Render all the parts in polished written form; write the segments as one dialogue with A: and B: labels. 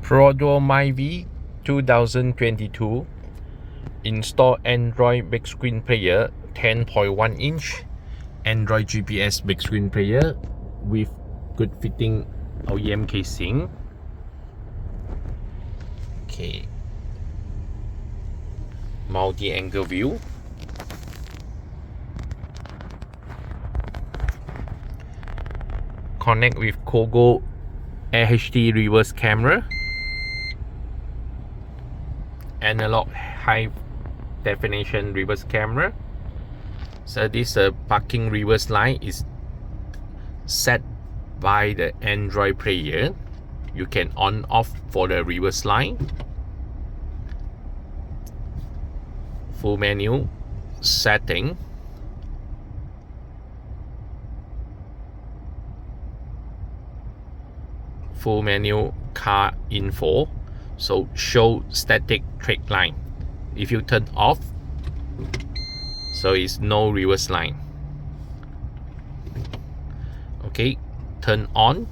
A: Perodua Myvi 2022 install Android big screen player 10.1 inch Android GPS big screen player with good fitting OEM casing. Okay, multi-angle view. Connect with 𝐏𝐞𝐫𝐨𝐝 AHD reverse camera, analog high definition reverse camera. So this parking reverse line is set by the Android player. You can on off for the reverse line. Full menu setting. Full menu car info. So show static track line. If you turn off, so it's no reverse line. Okay, turn on,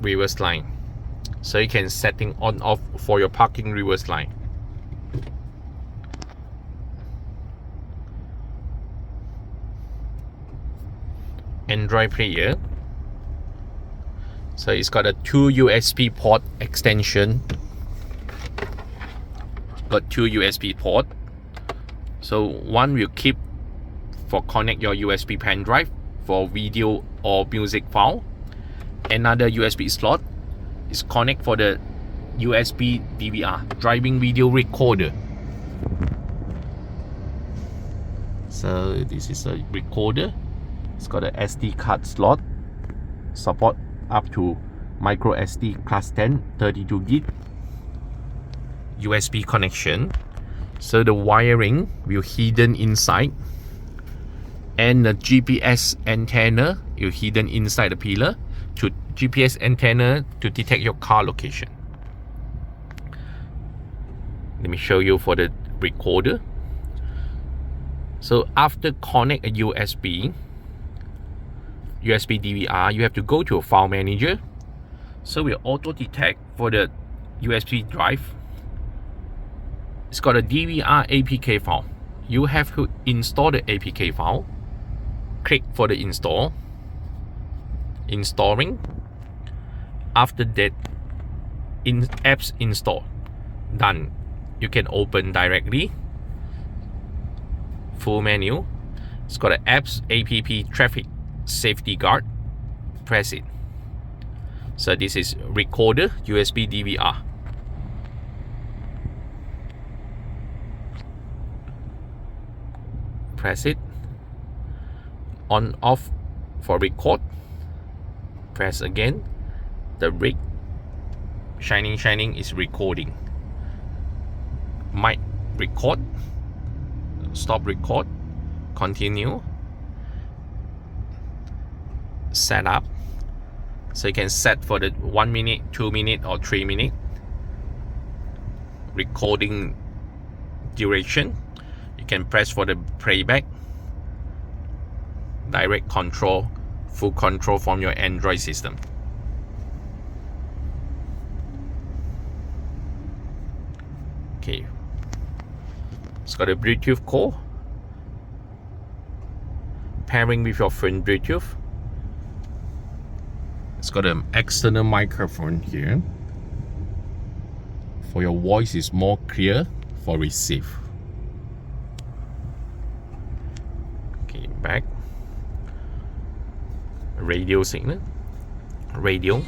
A: reverse line. So you can setting on off for your parking reverse line. Android player. So it's got a 2 USB port extension. Got 2 USB port. So one will keep for connect your USB pen drive for video or music file. Another USB slot is connect for the USB DVR, driving video recorder. So this is a recorder. It's got a SD card slot, support up to micro SD class 10 32 gig USB connection. So the wiring will hidden inside, and the GPS antenna will hidden inside the pillar to GPS antenna to detect your car location. Let me show you for the recorder. So after connect a USB DVR, you have to go to a file manager. So we'll auto detect for the USB drive. It's got a DVR APK file. You have to install the APK file. Click for the install. Installing. After that, apps install. Done. You can open directly. Full menu. It's got an apps app traffic safety guard. Press it. So this is recorder USB DVR. Press it. On off for record. Press again. The rig shining is recording. Mic record. Stop record. Continue. Set up. So you can set for the 1 minute, 2 minute or 3 minute recording duration. You can press for the playback. Direct control, full control from your Android system. Okay, it's got a Bluetooth core, pairing with your phone Bluetooth. It's got an external microphone here for your voice is more clear for receive. Okay, back. Radio signal. Radio.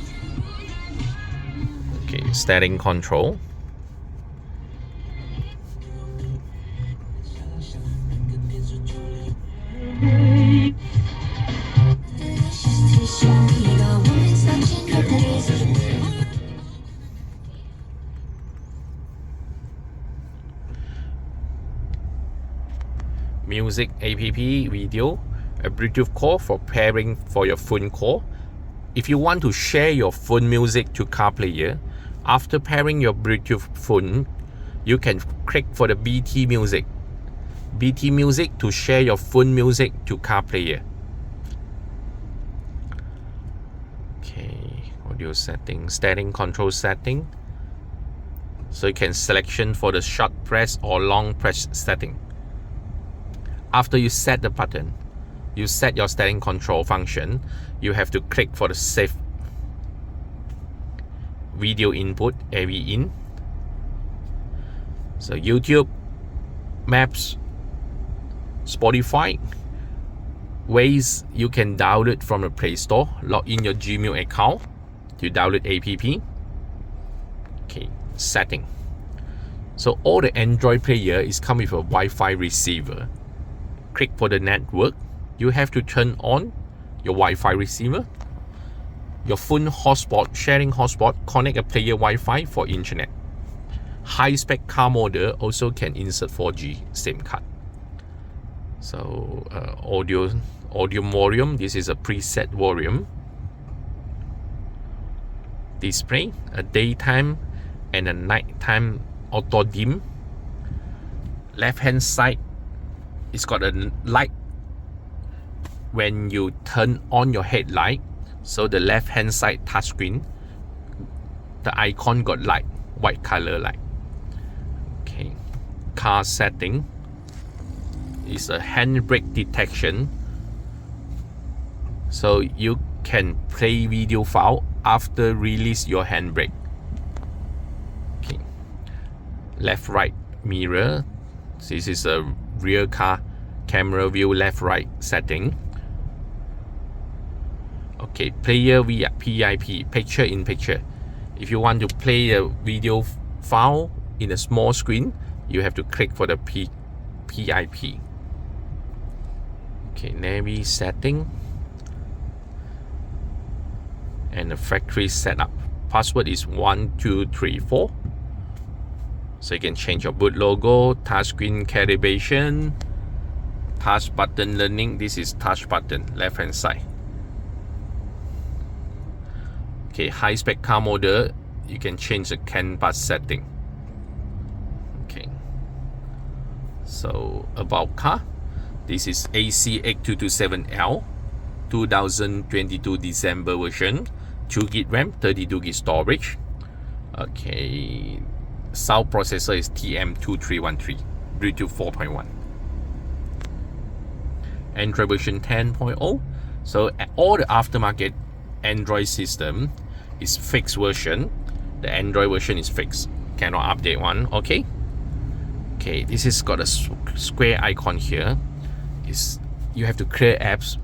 A: Okay, steering control. Music app, video, a Bluetooth call for pairing for your phone call. If you want to share your phone music to car player, after pairing your Bluetooth phone, you can click for the BT music. BT music to share your phone music to car player. Okay. Okay, audio setting, stereo control setting. So you can selection for the short press or long press setting. After you set the button, you set your stereo control function, you have to click for the save video input, AV in. So YouTube, Maps, Spotify, ways you can download from the Play Store. Log in your Gmail account to download app. Okay, setting. So all the Android player is come with a Wi-Fi receiver. Click for the network. You have to turn on your Wi-Fi receiver. Your phone hotspot, sharing hotspot, connect a player Wi-Fi for internet. High-spec car model also can insert 4G SIM card. So audio volume, this is a preset volume. Display, a daytime and a nighttime auto dim. Left hand side, it's got a light when you turn on your headlight. So the left hand side touchscreen, the icon got light, white color light. Okay, car setting is a handbrake detection. So you can play video file after release your handbrake. Okay, left right mirror, this is a rear car camera view left right setting. Okay, player via PIP, picture in picture. If you want to play a video file in a small screen, you have to click for the PIP. Okay, Navi setting and the factory setup. Password is 1234. So you can change your boot logo, touchscreen calibration, touch button learning. This is touch button, left hand side. Okay, high spec car model, you can change the CAN bus setting. Okay, so about car, this is AC8227L 2022 December version, 2GB RAM, 32GB storage. Okay, sound processor is TM2313, Bluetooth 4.1. Android version 10.0. So all the aftermarket Android system is fixed version. The Android version is fixed, cannot update one. Okay, this has got a square icon here. Is you have to clear apps,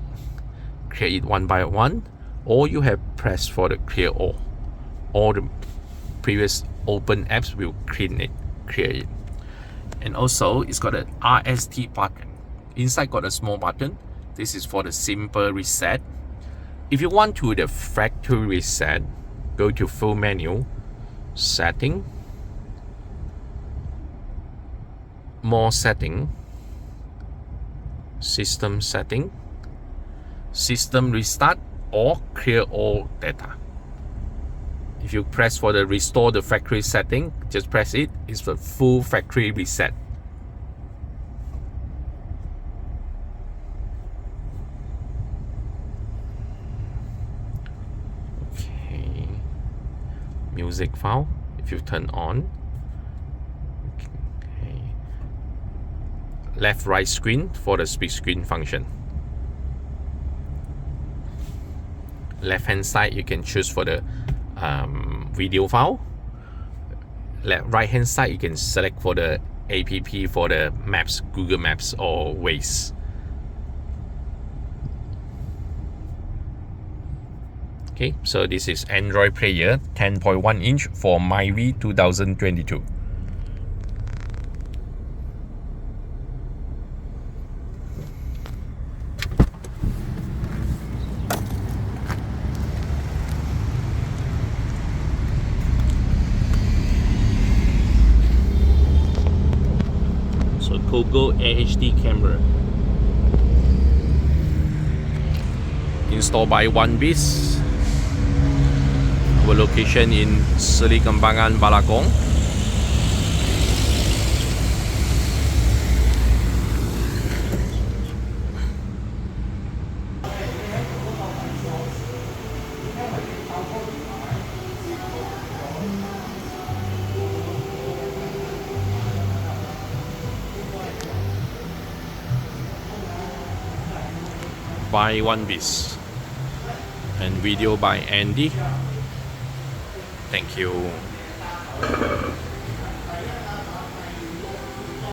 A: clear it one by one, or you have pressed for the clear all the previous open apps will clear it. And also it's got an RST button. Inside got a small button. This is for the simple reset. If you want to the factory reset, go to full menu, setting, more setting, system setting, system restart, or clear all data. If you press for the restore the factory setting, just press it. It's the full factory reset. Okay, music file, if you turn on. Okay, left right screen for the split screen function. Left hand side, you can choose for the video file. Right hand side, you can select for the app for the maps, Google Maps or Waze. Okay, so this is Android player 10.1 inch for Myvi 2022. Pogo AHD camera installed by OneBiz. Our location in Seri, Kembangan, Balakong. by One Bis and video by Andy. Thank you.